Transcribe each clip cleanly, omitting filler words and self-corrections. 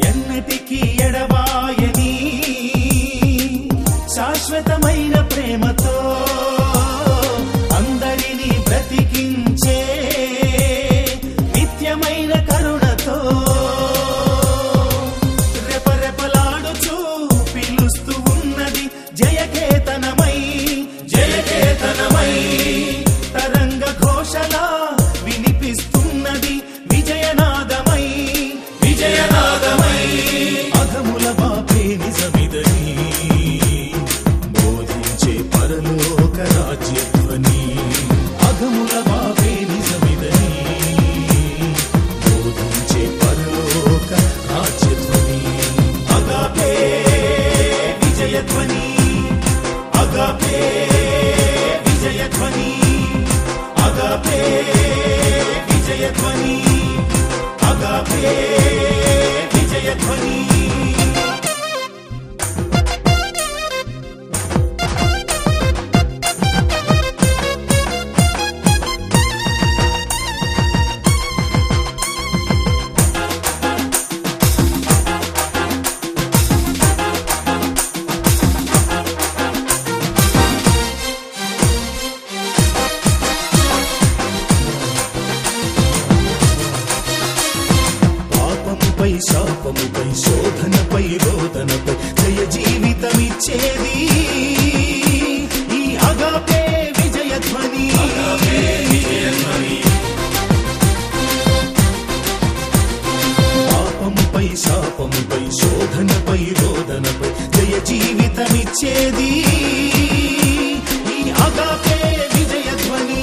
ఎన్నటికీ ఎడబాయని శాశ్వతమైన ప్రేమతో అందరినీ బ్రతికించే నిత్యమైన కరుణతో రెపరెపలాడుచూ పిలుస్తూ ఉన్నది జయకేతనమై జయకేతనమై తరంగ ఘోషలా వినిపిస్తున్నది విజయనాదమై విజయనాదమై అధముల బాపే నిజమిదని బోధించే పరలోక రాజ్యధ్వని అధముల బాపే నిజమిదని బోధించే పరలోక రాజ్యధ్వని అగాపే విజయధ్వని అగాపే విజయధ్వని అగాపే విజయధ్వని అగాపే విజయధ్వని పాపముపై శాపముపై శోధనపై రోదనపై జయ జీవితమిచ్చేది ఈ అగాపే విజయధ్వని పాపముపై శాపముపై శోధనపై రోదనపై జయ జీవితమిచ్చేది ఈ అగాపే విజయధ్వని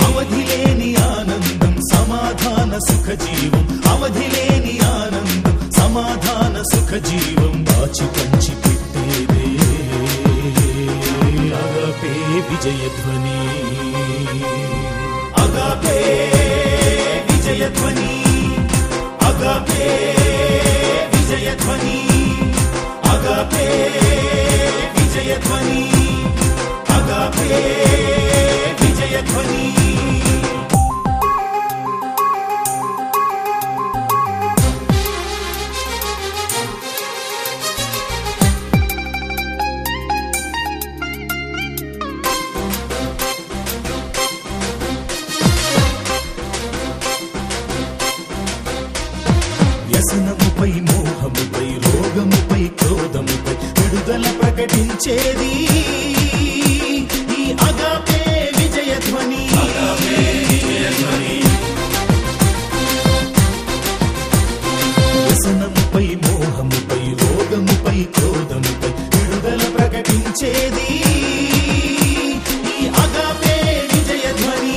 అవధిలేని ఆనందం సమాధాన సుఖ జీవం అవధిలేని ఆనందం సమాధాన సుఖ జీవం దాచి పంచి పెట్టేదే అగాపే విజయధ్వని అగాపే విజయధ్వని అగాపే విజయధ్వని అగాపే విజయధ్వని అగాపే విజయధ్వని వ్యసనముపై మోహముపై రోగముపై క్రోధముపై విడుదల ప్రకటించేది ఈ అగాపే విజయధ్వని వ్యసనముపై మోహముపై రోగముపై క్రోధముపై విడుదల ప్రకటించేది ఈ అగాపే విజయధ్వని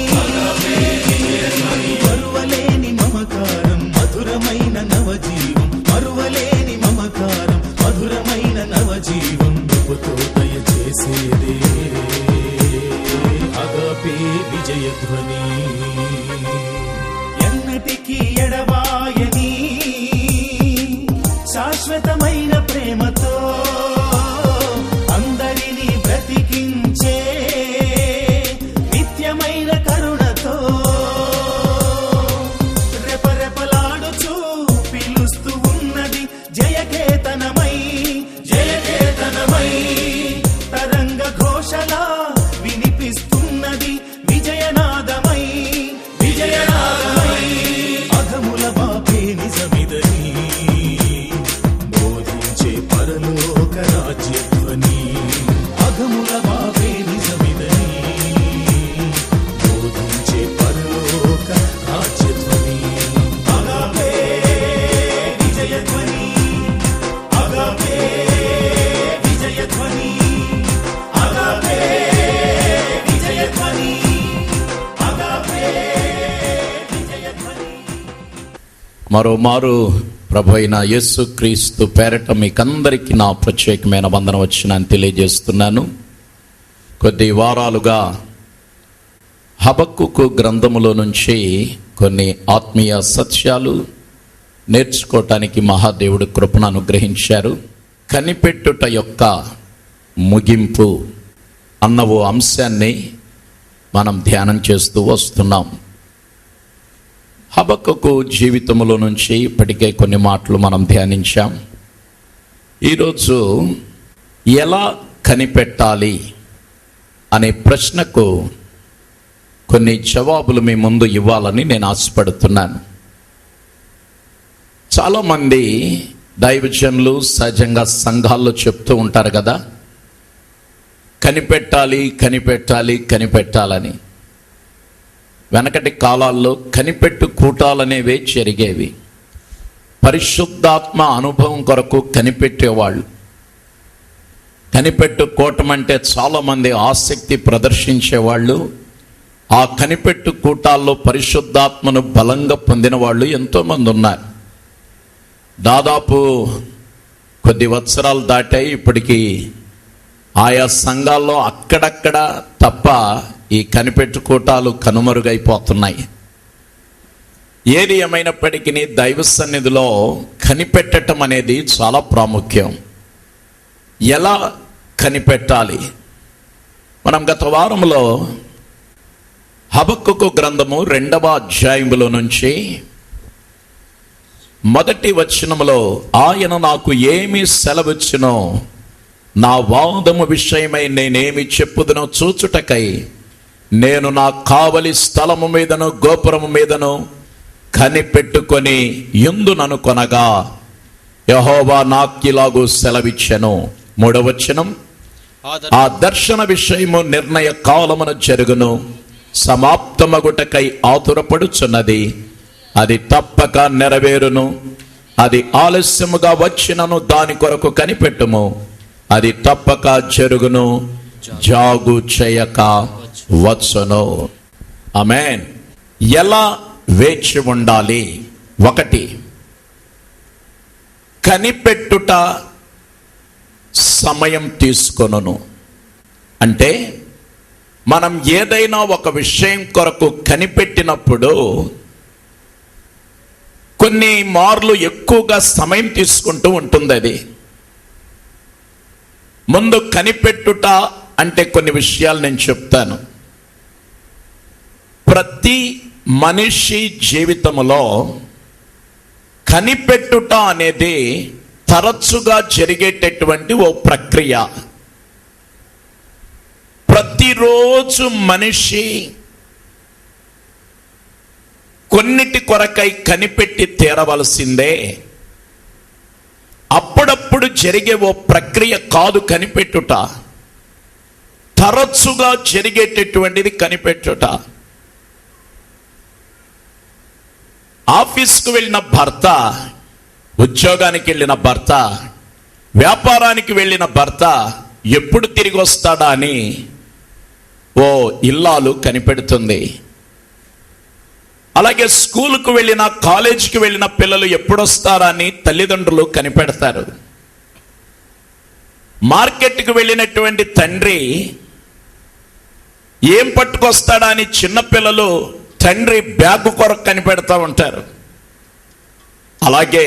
మరువలేని మమకారం మధురమైన నవజీవం మరువలేని మమకారం మధురమైన నవజీవం రూపతో దయచేసేదే అగాపే విజయధ్వని ఎన్నటికీ ఎడబాయని శాశ్వతమైన ప్రేమతో అందరినీ బ్రతికించే నిత్యమైన కరుణతో రెపరెపలాడుచూ పిలుస్తూ ఉన్నది జయకేతనమై జయకేతనమై తరంగ ఘోషలా వినిపిస్తున్నది విజయనాదమై విజయనాదమై అధముల బాపే నిజమిదని బోధించే పరలోక రాజ్యధ్వని అధముల బాపే నిజమిదని బోధించే పరలోక రాజ్యధ్వని అగాపే విజయధ్వని అగాపే విజయధ్వని అగాపే విజయధ్వని అగాపే విజయధ్వని మరోమారు ప్రభు అయిన యేసుక్రీస్తు పేరట మీకందరికీ నా ప్రత్యేకమైన వందనం వచ్చినాన్ని తెలియజేస్తున్నాను. కొద్ది వారాలుగా హబక్కుకు గ్రంథములో నుంచి కొన్ని ఆత్మీయ సత్యాలు నేర్చుకోవటానికి మహాదేవుడు కృపను అనుగ్రహించారు. కనిపెట్టుట యొక్క ముగింపు అన్న ఓ అంశాన్ని మనం ధ్యానం చేస్తూ వస్తున్నాం. హబక్కుకు జీవితంలో నుంచి ఇప్పటికే కొన్ని మాటలు మనం ధ్యానించాం. ఈరోజు ఎలా కనిపెట్టాలి అనే ప్రశ్నకు కొన్ని జవాబులు మీ ముందు ఇవ్వాలని నేను ఆశపడుతున్నాను. చాలామంది దైవజనులు సహజంగా సంఘాల్లో చెప్తూ ఉంటారు కదా, కనిపెట్టాలి కనిపెట్టాలి కనిపెట్టాలని. వెనకటి కాలాల్లో కనిపెట్టు కూటాలనేవే జరిగేవి. పరిశుద్ధాత్మ అనుభవం కొరకు కనిపెట్టేవాళ్ళు. కనిపెట్టు కూటం అంటే చాలామంది ఆసక్తి ప్రదర్శించేవాళ్ళు. ఆ కనిపెట్టు కూటాల్లో పరిశుద్ధాత్మను బలంగా పొందిన వాళ్ళు ఎంతోమంది ఉన్నారు. దాదాపు కొద్ది వత్సరాలు దాటాయి. ఇప్పటికీ ఆయా సంఘాల్లో అక్కడక్కడ తప్ప ఈ కనిపెట్టు కూటాలు కనుమరుగైపోతున్నాయి. ఏది ఏమైనప్పటికీ దైవ సన్నిధిలో కనిపెట్టడం అనేది చాలా ప్రాముఖ్యం. ఎలా కనిపెట్టాలి? మనం గత వారంలో హబక్కుకు గ్రంథము 2వ అధ్యాయములో నుంచి మొదటి వచనములో ఆయన నాకు ఏమి సెలవిచ్చునో నా వాదము విషయమై నేనేమి చెప్పుదునో చూచుటకై నేను నా కావలి స్థలము మీదను గోపురము మీదను కనిపెట్టుకొని యుందుననుకొనగా యెహోవా నాకిలాగు సెలవిచ్చెను. 3వ వచనం, ఆ దర్శన విషయము నిర్ణయ కాలమున జరుగును, సమాప్తమగుటకై ఆతురపడుచున్నది, అది తప్పక నెరవేరును. అది ఆలస్యముగా వచ్చినను దాని కొరకు కనిపెట్టుము, అది తప్పక జరుగును, జాగు చేయక వచ్చును. ఆమేన్. ఎలా వేచి ఉండాలి? 1, కనిపెట్టుట సమయం తీసుకొనును. అంటే మనం ఏదైనా ఒక విషయం కొరకు కనిపెట్టినప్పుడు కొన్ని మార్లు ఎక్కువగా సమయం తీసుకుంటూ ఉంటుంది. అది ముందు కనిపెట్టుట అంటే కొన్ని విషయాలు నేను చెప్తాను. ప్రతి మనిషి జీవితంలో కనిపెట్టుట అనేది తరచుగా జరిగేటటువంటి ఓ ప్రక్రియ. ప్రతిరోజు మనిషి కొన్నిటి కొరకై కనిపెట్టి తీరవలసిందే. అప్పుడప్పుడు జరిగే ఓ ప్రక్రియ కాదు కనిపెట్టుట, తరచుగా జరిగేటటువంటిది కనిపెట్టుట. ఆఫీస్కు వెళ్ళిన భర్త, ఉద్యోగానికి వెళ్ళిన భర్త, వ్యాపారానికి వెళ్ళిన భర్త ఎప్పుడు తిరిగి వస్తాడా అని ఓ ఇల్లాలు కనిపెడుతుంది. అలాగే స్కూలుకు వెళ్ళిన, కాలేజీకి వెళ్ళిన పిల్లలు ఎప్పుడు వస్తారా అని తల్లిదండ్రులు కనిపెడతారు. మార్కెట్కి వెళ్ళినటువంటి తండ్రి ఏం పట్టుకొస్తాడా అని చిన్నపిల్లలు తండ్రి బ్యాగు కొరకు కనిపెడతా ఉంటారు. అలాగే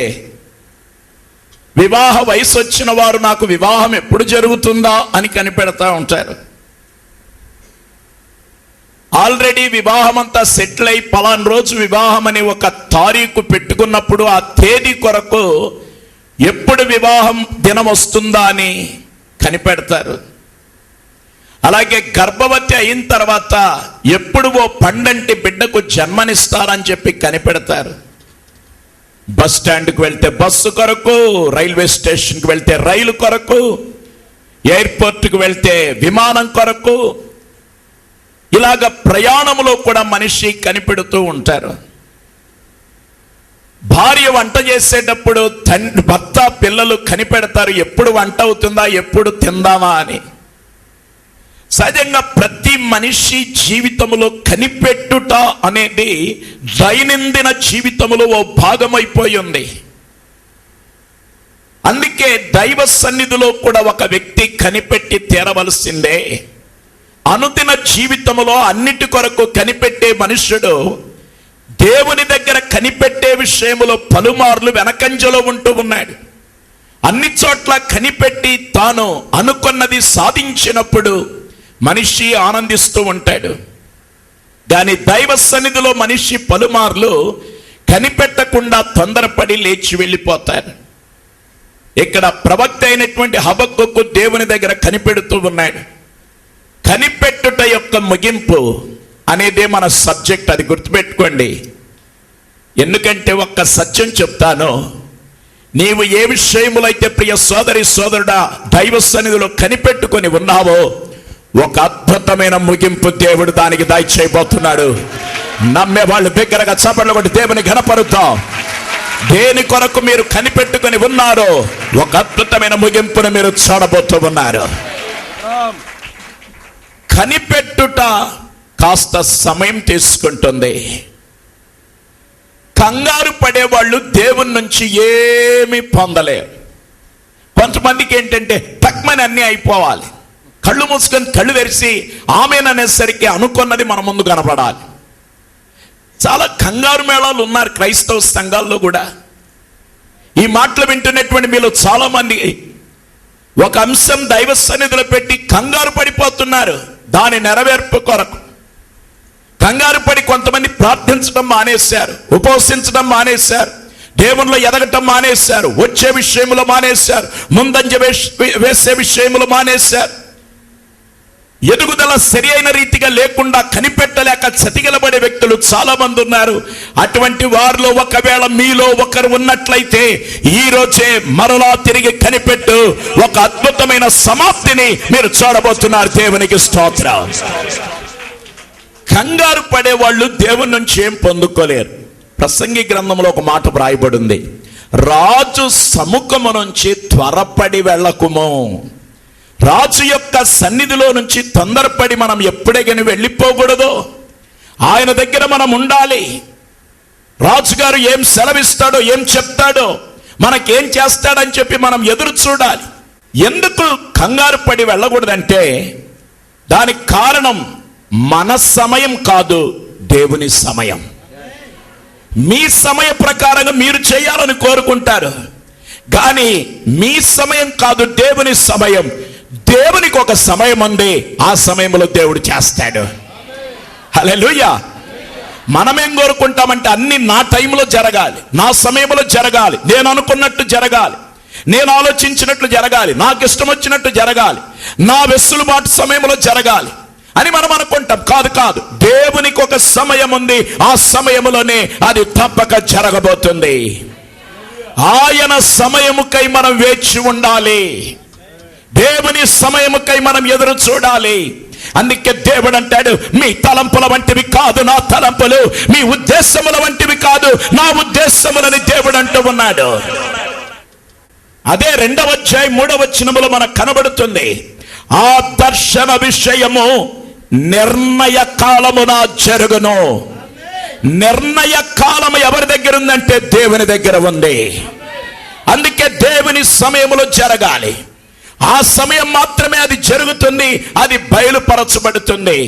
వివాహ వయసు వచ్చిన వారు నాకు వివాహం ఎప్పుడు జరుగుతుందా అని కనిపెడతా ఉంటారు. ఆల్రెడీ వివాహం అంతా సెటిల్ అయి పలానా రోజు వివాహం అని ఒక తారీఖు పెట్టుకున్నప్పుడు ఆ తేదీ కొరకు ఎప్పుడు వివాహం దినం వస్తుందా అని కనిపెడతారు. అలాగే గర్భవతి అయిన తర్వాత ఎప్పుడు ఓ పండంటి బిడ్డకు జన్మనిస్తారని చెప్పి కనిపెడతారు. బస్ స్టాండ్కి వెళ్తే బస్సు కొరకు, రైల్వే స్టేషన్కి వెళ్తే రైలు కొరకు, ఎయిర్పోర్ట్కి వెళ్తే విమానం కొరకు, ఇలాగ ప్రయాణంలో కూడా మనిషి కనిపెడుతూ ఉంటారు. భార్య వంట చేసేటప్పుడు భర్త, పిల్లలు కనిపెడతారు ఎప్పుడు వంట అవుతుందా, ఎప్పుడు తిందామా అని. సహజంగా ప్రతి మనిషి జీవితంలో కనిపెట్టుట అనేది దైనందిన జీవితంలో ఓ భాగమైపోయి ఉంది. అందుకే దైవ సన్నిధిలో కూడా ఒక వ్యక్తి కనిపెట్టి తీరవలసిందే. అనుదిన జీవితంలో అన్నిటి కొరకు కనిపెట్టే మనుష్యుడు దేవుని దగ్గర కనిపెట్టే విషయంలో పలుమార్లు వెనకంజలో ఉంటూ ఉన్నాడు. అన్ని చోట్ల కనిపెట్టి తాను అనుకున్నది సాధించినప్పుడు మనిషి ఆనందిస్తూ ఉంటాడు. కానీ దైవ సన్నిధిలో మనిషి పలుమార్లు కనిపెట్టకుండా తొందరపడి లేచి వెళ్ళిపోతారు. ఇక్కడ ప్రవక్త అయినటువంటి హబక్కూకు దేవుని దగ్గర కనిపెడుతూ ఉన్నాడు. కనిపెట్టుట యొక్క ముగింపు అనేదే మన సబ్జెక్ట్, అది గుర్తుపెట్టుకోండి. ఎందుకంటే ఒక్క సత్యం చెప్తాను, నీవు ఏ విషయములో అయితే ప్రియ సోదరి సోదరుడా దైవ సన్నిధిలో కనిపెట్టుకొని ఉన్నావో ఒక అద్భుతమైన ముగింపు దేవుడు దానికి దయచేయబోతున్నాడు. నమ్మే వాళ్ళు బిగ్గరగా చప్పట్లు కొట్టి దేవుని ఘనపరుద్దాం. దేని కొరకు మీరు కనిపెట్టుకొని ఉన్నారో ఒక అద్భుతమైన ముగింపును మీరు చూడబోతూ ఉన్నారు. కనిపెట్టుట కాస్త సమయం తీసుకుంటుంది. కంగారు పడేవాళ్ళు దేవుని నుంచి ఏమీ పొందలేరు. కొంతమందికి ఏంటంటే తక్కువని అన్నీ అయిపోవాలి, కళ్ళు మూసుకొని కళ్ళు తెరిచి ఆమెననేసరికి అనుకున్నది మన ముందు కనపడాలి. చాలా కంగారు మేళాలు ఉన్నారు క్రైస్తవ సంఘాల్లో కూడా. ఈ మాటలు వింటున్నటువంటి మీలో చాలా మంది ఒక అంశం దైవ సన్నిధిలో పెట్టి కంగారు పడిపోతున్నారు. దాని నెరవేర్పు కొరకు కంగారు పడి కొంతమంది ప్రార్థించడం మానేశారు, ఉపవసించడం మానేశారు, దేవునిలో ఎదగటం మానేశారు, వచ్చే విషయంలో మానేశారు, ముందంజ వేసే విషయంలో మానేశారు. ఎదుగుదల సరి అయిన రీతిగా లేకుండా కనిపెట్టలేక చతికిలబడే వ్యక్తులు చాలా మంది ఉన్నారు. అటువంటి వారిలో ఒకవేళ మీలో ఒకరు ఉన్నట్లయితే ఈ రోజే మరలా తిరిగి కనిపెట్టు ఒక అద్భుతమైన సమాప్తిని మీరు చూడబోతున్నారు. దేవునికి స్తోత్రం. కంగారు పడేవాళ్ళు దేవుని నుంచి ఏం పొందుకోలేరు. ప్రసంగి గ్రంథంలో ఒక మాట వ్రాయబడింది, రాజు సముఖము నుంచి త్వరపడి వెళ్ళకుము. రాజు యొక్క సన్నిధిలో నుంచి తొందరపడి మనం ఎప్పుడే కానీ వెళ్ళిపోకూడదు. ఆయన దగ్గర మనం ఉండాలి. రాజుగారు ఏం సెలవిస్తాడో ఏం చెప్తాడో మనకేం చేస్తాడని చెప్పి మనం ఎదురు చూడాలి. ఎందుకు కంగారు పడి వెళ్ళకూడదంటే దానికి కారణం మన సమయం కాదు, దేవుని సమయం. మీ సమయ ప్రకారంగా మీరు చేయాలని కోరుకుంటారు, కానీ మీ సమయం కాదు, దేవుని సమయం. దేవునికి ఒక సమయం ఉంది, ఆ సమయంలో దేవుడు చేస్తాడు. హల్లెలూయా. మనమేం కోరుకుంటామంటే అన్ని నా టైంలో జరగాలి, నా సమయంలో జరగాలి, నేను అనుకున్నట్టు జరగాలి, నేను ఆలోచించినట్లు జరగాలి, నాకు ఇష్టం వచ్చినట్టు జరగాలి, నా వెసులుబాటు సమయంలో జరగాలి అని మనం అనుకుంటాం. కాదు కాదు, దేవునికి ఒక సమయం ఉంది, ఆ సమయంలోనే అది తప్పక జరగబోతుంది. ఆయన సమయముకై మనం వేచి ఉండాలి, దేవుని సమయముకై మనం ఎదురు చూడాలి. అందుకే దేవుడు అంటాడు, మీ తలంపుల వంటివి కాదు నా తలంపులు, మీ ఉద్దేశముల వంటివి కాదు నా ఉద్దేశములని దేవుడు అంటూ ఉన్నాడు. అదే 2వ అధ్యాయం 3వ వచనములో మనకు కనబడుతుంది, ఆ దర్శన విషయము నిర్ణయ కాలమున జరుగును. నిర్ణయ కాలము ఎవరి దగ్గర ఉందంటే దేవుని దగ్గర ఉంది. అందుకే దేవుని సమయములో జరగాలి, ఆ సమయం మాత్రమే అది జరుగుతుంది, అది బయలుపరచబడుతుంది.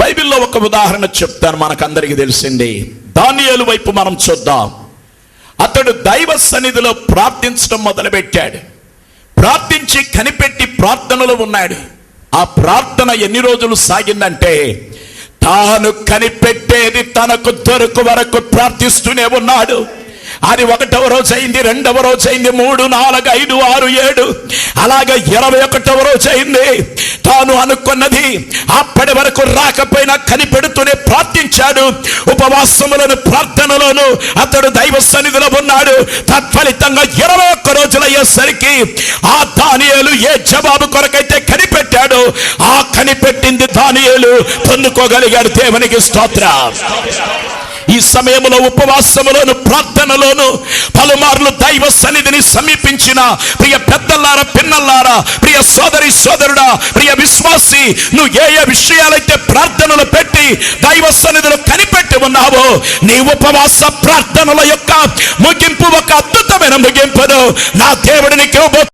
బైబిల్లో ఒక ఉదాహరణ చెప్తాను, మనకందరికీ తెలిసింది. దానియేలు వైపు మనం చూద్దాం. అతడు దైవ సన్నిధిలో ప్రార్థించడం మొదలుపెట్టాడు. ప్రార్థించి కనిపెట్టి ప్రార్థనలో ఉన్నాడు. ఆ ప్రార్థన ఎన్ని రోజులు సాగిందంటే తాను కనిపెట్టేది తనకు దొరకు వరకు ప్రార్థిస్తూనే ఉన్నాడు. అది 1వ రోజు అయింది, 2వ రోజు అయింది, 3, 4, 5, 6, 7 అలాగే 21వ రోజు అయింది. తాను అనుకున్నది అప్పటి వరకు రాకపోయినా కనిపెడుతూనే ప్రార్థించాడు. ఉపవాసములను ప్రార్థనలోను అతడు దైవ సన్నిధిలో ఉన్నాడు. తత్ఫలితంగా 21 రోజులు అయ్యేసరికి ఆ దానియేలు ఏ జవాబు కొరకైతే కనిపెట్టాడు, ఆ కనిపెట్టింది దానియేలు పొందుకోగలిగాడు. దేవునికి స్తోత్రం. ఈ సమయంలో ఉపవాసములోను ప్రార్థనలోను పలు పలుమార్లు దైవ సన్నిధిని సమీపించిన ప్రియ పెద్దలారా, పిన్నలారా, ప్రియ సోదరి సోదరుడా, ప్రియ విశ్వాసి, నువ్వు ఏ ఏ విషయాలైతే ప్రార్థనలు పెట్టి దైవ సన్నిధిలో కనిపెట్టి ఉన్నావో, నీ ఉపవాస ప్రార్థనల యొక్క ముగింపు ఒక అద్భుతమైన ముగింపును నా దేవుడిని